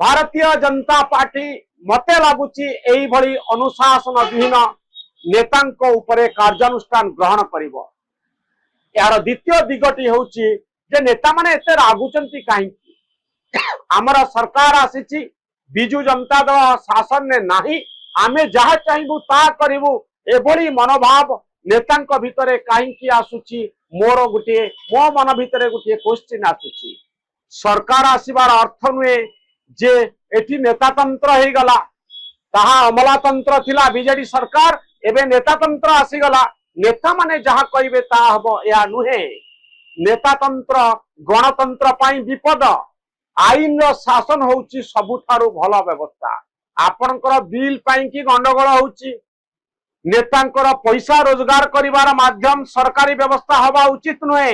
Bharatiya Janata party मते लगुची एई भली अनुशासन विहीन नेतांको उपरे कार्यानुष्ठान ग्रहण करिवो। यार द्वितीय दिगटी होउची जे नेता माने एते रागुचंती काहे। आमर सरकार आसीची, बिजु जनता दल शासन ने नाही, आमे जहा चाहबू ता करिवू एभली मनोभाव नेतांक भितरे काहे आसुची। मोर गुटे मो मन भितरे गुटे क्वेश्चन आसुची। सरकार आसीबार अर्थ नुहे जे एठी नेतातंत्र हे गला, ताहा अमलातंत्र थिला बीजेडी सरकार, एबे नेतातंत्र आसी गला। नेता माने जहा कहिबे ता हबो या नुहे। नेतातंत्र गणतंत्र पाई विपद। आईन शासन होउची सबुठारु भल व्यवस्था। आपनकर बिल पाई की गंडगोल होउची, नेतांकर पैसा रोजगार करिवार माध्यम सरकारी व्यवस्था हवा उचित नुहे।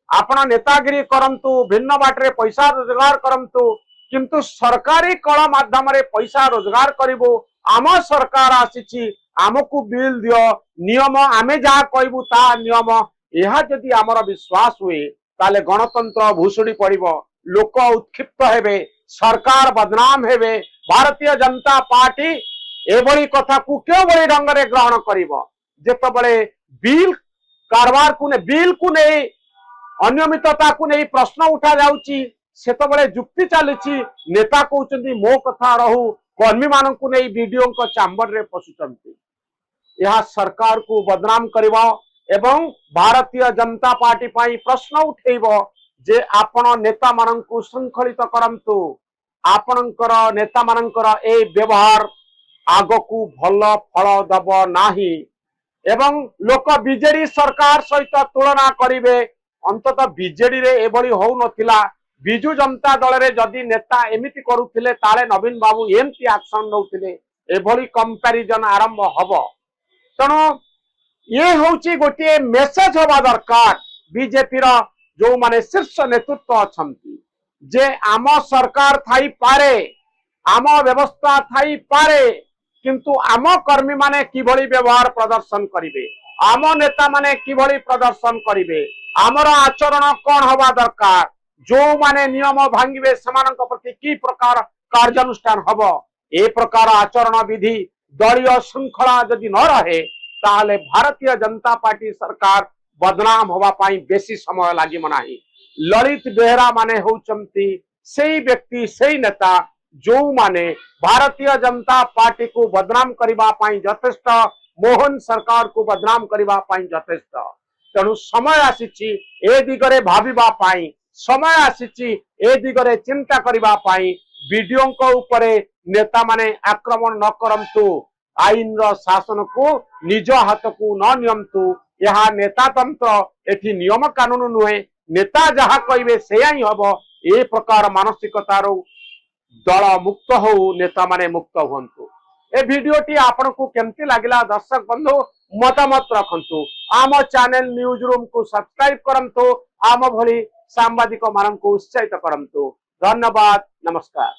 आपण नेतागिरी करंतु, भिन्न बाटरे पैसा रोजगार करंतु, किंतु सरकारी कल माध्यम पैसा रोजगार करिवो। आम सरकार आसीची, आमको बिल दियो, नियम आमे जहा कहबू ता नियम, यह जदि आमर विश्वास हुए ताले गणतंत्र भूसुड़ी पड़िबो, लोक उत्क्षिप्त हेबे, सरकार बदनाम हेबे। भारतीय जनता पार्टी एभली कथा को क्यों बड़ी ढंग से ग्रहण करिवो। जेतबळे बिल कारबार को ने बिल को नहीं अनियमितता को नहीं प्रश्न उठा जाउची, सेतबळे जुक्ति चलीची। नेता कहउचंती मो कथा रहू, कर्मी माननकु नहीं वीडियो को चैम्बर रे पसुचंती। यह सरकार को बदनाम करिवो एवं भारतीय जनता पार्टी पाई प्रश्न उठेइबो जे आपण नेता माननकु श्रृंखलित करंतु। आपणकर नेता माननकर ए व्यवहार आगकू भल फल दब नाही एवं लोक बीजेडी सरकार सहित तुलना करिवे। अंततः बीजेडी रे एभली हो नथिला। बिजु जनता दल रे जदि नेता एमिति करुथिले ताले नवीन बाबू एमती एक्शन नउथिले, एभली कंपैरिजन आरंभ हबो। तनो ये होउची गोटे मेसेज होबा दरकार बीजेपी रो जो माने शीर्ष नेतृत्व अछंती जे आम सरकार थाई पारे, आम व्यवस्था थाई पारे, किंतु आम कर्मी माने किभली व्यवहार प्रदर्शन करिवे, आम नेता माने किभली प्रदर्शन करिवे, आमर आचरण कौन हवा दरकार, जो माने नियम भांगिवे समानक प्रति की प्रकार कार्यानुष्ठान हबो। ए प्रकार आचरण विधि दलीय श्रृंखला यदि न रहे ताहले भारतीय जनता पार्टी सरकार बदनाम होवा पाई बेसी समय लागिब नाही। ललित बेहरा माने होउचंती सेही व्यक्ति, सेही नेता जो माने भारतीय जनता पार्टी को बदनाम करिबा पाई यथेष्ट, मोहन सरकार को बदनाम करिबा पाई यथेष्ट। तेणु समय आसीची ए दिगरे भाबिबा पाई, समय आसीची ए दिगरे चिंता करिबा पाई। वीडियो को ऊपरे नेता माने आक्रमण न करंतु, आईन रो शासन को निज हाथ को न नियंतु। यह नेता तंत्र एठी नियम कानून नुहे, नेता जहा कहिबे सेया ही हबो। ए प्रकार मानसिकतारो दल मुक्त हो, नेता माने मुक्त हुंतु। ए वीडियोटी आपन को केमती लागिला दर्शक बंधु मतामत रखंतु। आम चैनल न्यूज रूम को सब्सक्राइब करंतु, आम भली सांबादिक मानन को उत्साहित करंतु। धन्यवाद, नमस्कार।